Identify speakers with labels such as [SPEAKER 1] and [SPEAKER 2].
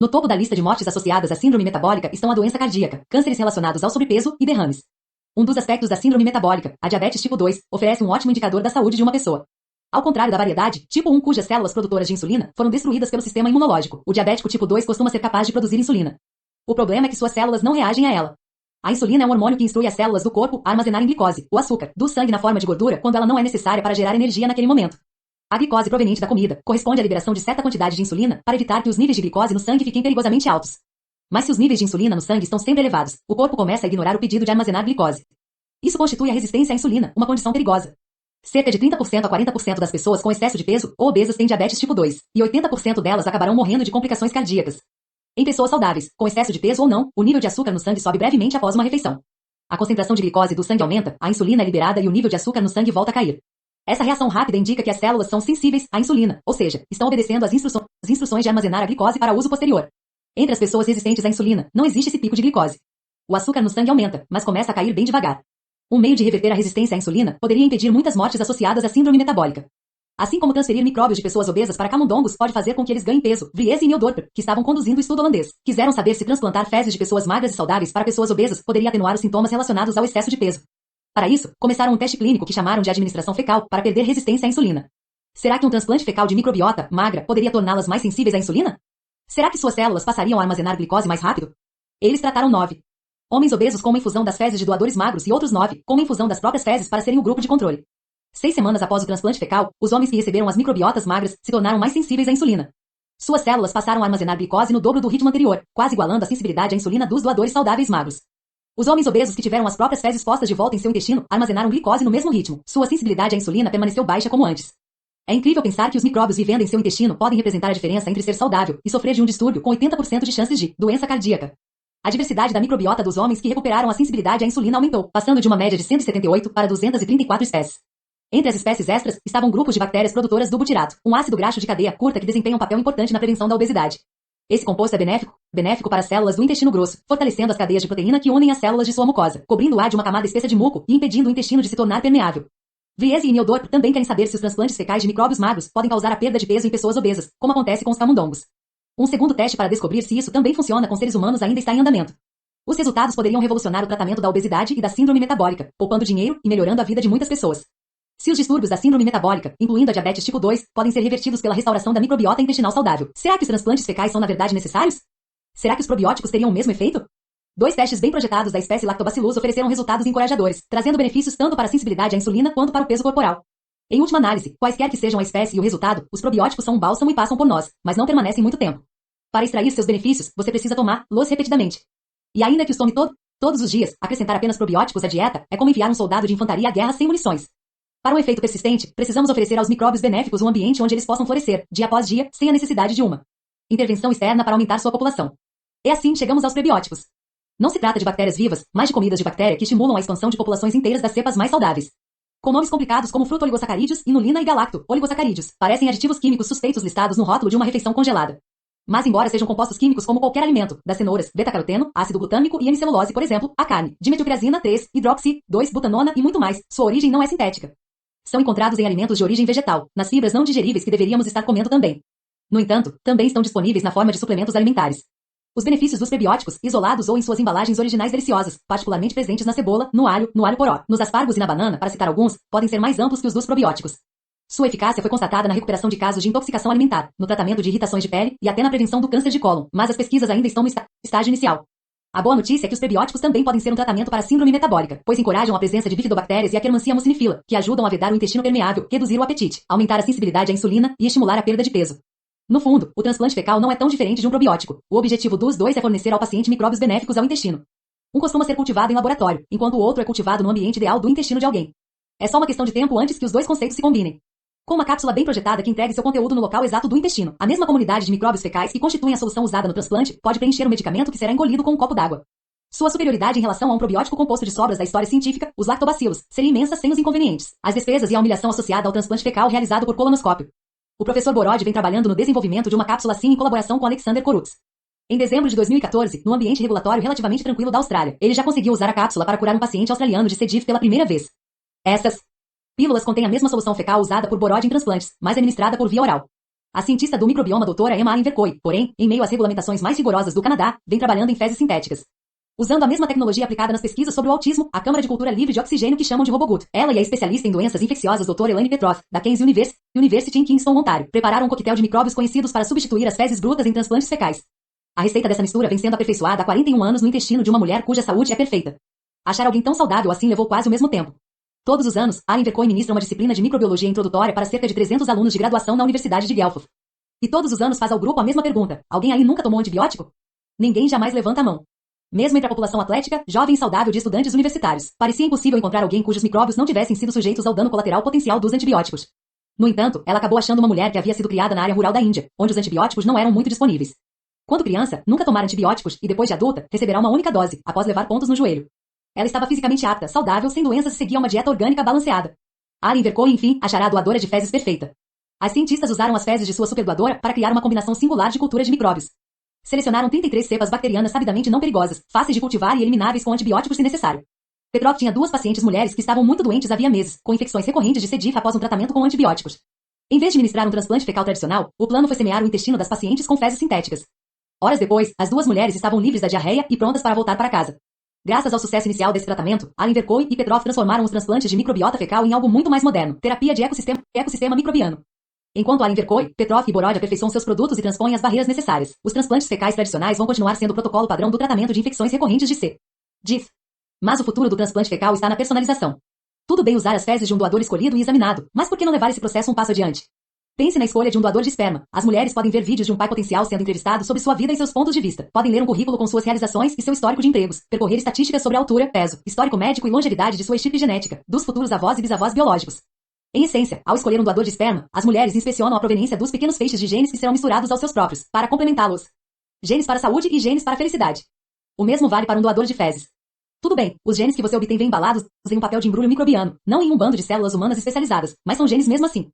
[SPEAKER 1] No topo da lista de mortes associadas à síndrome metabólica estão a doença cardíaca, cânceres relacionados ao sobrepeso e derrames. Um dos aspectos da síndrome metabólica, a diabetes tipo 2, oferece um ótimo indicador da saúde de uma pessoa. Ao contrário da variedade, tipo 1 cujas células produtoras de insulina foram destruídas pelo sistema imunológico, o diabético tipo 2 costuma ser capaz de produzir insulina. O problema é que suas células não reagem a ela. A insulina é um hormônio que instrui as células do corpo a armazenarem glicose, o açúcar, do sangue na forma de gordura quando ela não é necessária para gerar energia naquele momento. A glicose proveniente da comida corresponde à liberação de certa quantidade de insulina para evitar que os níveis de glicose no sangue fiquem perigosamente altos. Mas se os níveis de insulina no sangue estão sempre elevados, o corpo começa a ignorar o pedido de armazenar glicose. Isso constitui a resistência à insulina, uma condição perigosa. Cerca de 30% a 40% das pessoas com excesso de peso ou obesas têm diabetes tipo 2, e 80% delas acabarão morrendo de complicações cardíacas. Em pessoas saudáveis, com excesso de peso ou não, o nível de açúcar no sangue sobe brevemente após uma refeição. A concentração de glicose do sangue aumenta, a insulina é liberada e o nível de açúcar no sangue volta a cair. Essa reação rápida indica que as células são sensíveis à insulina, ou seja, estão obedecendo às instruções de armazenar a glicose para uso posterior. Entre as pessoas resistentes à insulina, não existe esse pico de glicose. O açúcar no sangue aumenta, mas começa a cair bem devagar. Um meio de reverter a resistência à insulina poderia impedir muitas mortes associadas à síndrome metabólica. Assim como transferir micróbios de pessoas obesas para camundongos pode fazer com que eles ganhem peso, Vries e Neil Dorper, que estavam conduzindo o estudo holandês, quiseram saber se transplantar fezes de pessoas magras e saudáveis para pessoas obesas poderia atenuar os sintomas relacionados ao excesso de peso. Para isso, começaram um teste clínico que chamaram de administração fecal para perder resistência à insulina. Será que um transplante fecal de microbiota magra poderia torná-las mais sensíveis à insulina? Será que suas células passariam a armazenar glicose mais rápido? Eles trataram 9 homens obesos com uma infusão das fezes de doadores magros e outros 9 com uma infusão das próprias fezes para serem o grupo de controle. 6 semanas após o transplante fecal, os homens que receberam as microbiotas magras se tornaram mais sensíveis à insulina. Suas células passaram a armazenar glicose no dobro do ritmo anterior, quase igualando a sensibilidade à insulina dos doadores saudáveis magros. Os homens obesos que tiveram as próprias fezes postas de volta em seu intestino armazenaram glicose no mesmo ritmo. Sua sensibilidade à insulina permaneceu baixa como antes. É incrível pensar que os micróbios vivendo em seu intestino podem representar a diferença entre ser saudável e sofrer de um distúrbio com 80% de chances de doença cardíaca. A diversidade da microbiota dos homens que recuperaram a sensibilidade à insulina aumentou, passando de uma média de 178 para 234 espécies. Entre as espécies extras, estavam grupos de bactérias produtoras do butirato, um ácido graxo de cadeia curta que desempenha um papel importante na prevenção da obesidade. Esse composto é benéfico para as células do intestino grosso, fortalecendo as cadeias de proteína que unem as células de sua mucosa, cobrindo o ar de uma camada espessa de muco e impedindo o intestino de se tornar permeável. Vries e Neil Dorper também querem saber se os transplantes fecais de micróbios magros podem causar a perda de peso em pessoas obesas, como acontece com os camundongos. Um segundo teste para descobrir se isso também funciona com seres humanos ainda está em andamento. Os resultados poderiam revolucionar o tratamento da obesidade e da síndrome metabólica, poupando dinheiro e melhorando a vida de muitas pessoas. Se os distúrbios da síndrome metabólica, incluindo a diabetes tipo 2, podem ser revertidos pela restauração da microbiota intestinal saudável, será que os transplantes fecais são na verdade necessários? Será que os probióticos teriam o mesmo efeito? 2 testes bem projetados da espécie Lactobacillus ofereceram resultados encorajadores, trazendo benefícios tanto para a sensibilidade à insulina quanto para o peso corporal. Em última análise, quaisquer que sejam a espécie e o resultado, os probióticos são um bálsamo e passam por nós, mas não permanecem muito tempo. Para extrair seus benefícios, você precisa tomá-los repetidamente. E ainda que os tome todos os dias, acrescentar apenas probióticos à dieta é como enviar um soldado de infantaria à guerra sem munições. Para um efeito persistente, precisamos oferecer aos micróbios benéficos um ambiente onde eles possam florescer, dia após dia, sem a necessidade de uma intervenção externa para aumentar sua população. E assim chegamos aos prebióticos. Não se trata de bactérias vivas, mas de comidas de bactéria que estimulam a expansão de populações inteiras das cepas mais saudáveis. Com nomes complicados como fruto-oligosacarídeos, inulina e galacto-oligosacarídeos, parecem aditivos químicos suspeitos listados no rótulo de uma refeição congelada. Mas embora sejam compostos químicos como qualquer alimento, das cenouras, beta-caroteno, ácido glutâmico e hemicelulose, por exemplo, a carne, dimetilpirazina 3, hidroxi, 2-butanona e muito mais, sua origem não é sintética. São encontrados em alimentos de origem vegetal, nas fibras não digeríveis que deveríamos estar comendo também. No entanto, também estão disponíveis na forma de suplementos alimentares. Os benefícios dos prebióticos, isolados ou em suas embalagens originais deliciosas, particularmente presentes na cebola, no alho poró, nos aspargos e na banana, para citar alguns, podem ser mais amplos que os dos probióticos. Sua eficácia foi constatada na recuperação de casos de intoxicação alimentar, no tratamento de irritações de pele e até na prevenção do câncer de cólon, mas as pesquisas ainda estão no estágio inicial. A boa notícia é que os prebióticos também podem ser um tratamento para a síndrome metabólica, pois encorajam a presença de bifidobactérias e a Akkermansia mucinifila, que ajudam a vedar o intestino permeável, reduzir o apetite, aumentar a sensibilidade à insulina e estimular a perda de peso. No fundo, o transplante fecal não é tão diferente de um probiótico. O objetivo dos dois é fornecer ao paciente micróbios benéficos ao intestino. Um costuma ser cultivado em laboratório, enquanto o outro é cultivado no ambiente ideal do intestino de alguém. É só uma questão de tempo antes que os dois conceitos se combinem. Com uma cápsula bem projetada que entregue seu conteúdo no local exato do intestino, a mesma comunidade de micróbios fecais que constituem a solução usada no transplante pode preencher o medicamento que será engolido com um copo d'água. Sua superioridade em relação a um probiótico composto de sobras da história científica, os lactobacilos, seria imensa sem os inconvenientes, as despesas e a humilhação associada ao transplante fecal realizado por colonoscópio. O professor Borod vem trabalhando no desenvolvimento de uma cápsula assim em colaboração com Alexander Korutz. Em dezembro de 2014, no ambiente regulatório relativamente tranquilo da Austrália, ele já conseguiu usar a cápsula para curar um paciente australiano de C. diff pela primeira vez. Essas pílulas contêm a mesma solução fecal usada por Borod em transplantes, mas administrada por via oral. A cientista do microbioma doutora Emma Allen Vercoe, porém, em meio às regulamentações mais rigorosas do Canadá, vem trabalhando em fezes sintéticas. Usando a mesma tecnologia aplicada nas pesquisas sobre o autismo, a Câmara de Cultura Livre de Oxigênio que chamam de Robogut. Ela e a especialista em doenças infecciosas doutora Elaine Petroff, da King's University em Kingston, Ontário, prepararam um coquetel de micróbios conhecidos para substituir as fezes brutas em transplantes fecais. A receita dessa mistura vem sendo aperfeiçoada há 41 anos no intestino de uma mulher cuja saúde é perfeita. Achar alguém tão saudável assim levou quase o mesmo tempo. Todos os anos, Allen Vercoe ministra uma disciplina de microbiologia introdutória para cerca de 300 alunos de graduação na Universidade de Guelph. E todos os anos faz ao grupo a mesma pergunta: alguém aí nunca tomou antibiótico? Ninguém jamais levanta a mão. Mesmo entre a população atlética, jovem e saudável de estudantes universitários, parecia impossível encontrar alguém cujos micróbios não tivessem sido sujeitos ao dano colateral potencial dos antibióticos. No entanto, ela acabou achando uma mulher que havia sido criada na área rural da Índia, onde os antibióticos não eram muito disponíveis. Quando criança, nunca tomara antibióticos e depois de adulta, receberá uma única dose, após levar pontos no joelho. Ela estava fisicamente apta, saudável, sem doenças e seguia uma dieta orgânica balanceada. Allen Vercoe, enfim, achará a doadora de fezes perfeita. As cientistas usaram as fezes de sua superdoadora para criar uma combinação singular de cultura de micróbios. Selecionaram 33 cepas bacterianas sabidamente não perigosas, fáceis de cultivar e elimináveis com antibióticos se necessário. Petroff tinha 2 pacientes mulheres que estavam muito doentes havia meses, com infecções recorrentes de C. diff após um tratamento com antibióticos. Em vez de ministrar um transplante fecal tradicional, o plano foi semear o intestino das pacientes com fezes sintéticas. Horas depois, as 2 mulheres estavam livres da diarreia e prontas para voltar para casa. Graças ao sucesso inicial desse tratamento, Allen Vercoe e Petroff transformaram os transplantes de microbiota fecal em algo muito mais moderno, terapia de ecossistema microbiano. Enquanto Allen Vercoe, Petroff e Borod aperfeiçoam seus produtos e transpõem as barreiras necessárias, os transplantes fecais tradicionais vão continuar sendo o protocolo padrão do tratamento de infecções recorrentes de C. diff. Mas o futuro do transplante fecal está na personalização. Tudo bem usar as fezes de um doador escolhido e examinado, mas por que não levar esse processo um passo adiante? Pense na escolha de um doador de esperma. As mulheres podem ver vídeos de um pai potencial sendo entrevistado sobre sua vida e seus pontos de vista. Podem ler um currículo com suas realizações e seu histórico de empregos. Percorrer estatísticas sobre a altura, peso, histórico médico e longevidade de sua equipe genética, dos futuros avós e bisavós biológicos. Em essência, ao escolher um doador de esperma, as mulheres inspecionam a proveniência dos pequenos feixes de genes que serão misturados aos seus próprios, para complementá-los. Genes para a saúde e genes para a felicidade. O mesmo vale para um doador de fezes. Tudo bem, os genes que você obtém vêm embalados em um papel de embrulho microbiano, não em um bando de células humanas especializadas, mas são genes mesmo assim.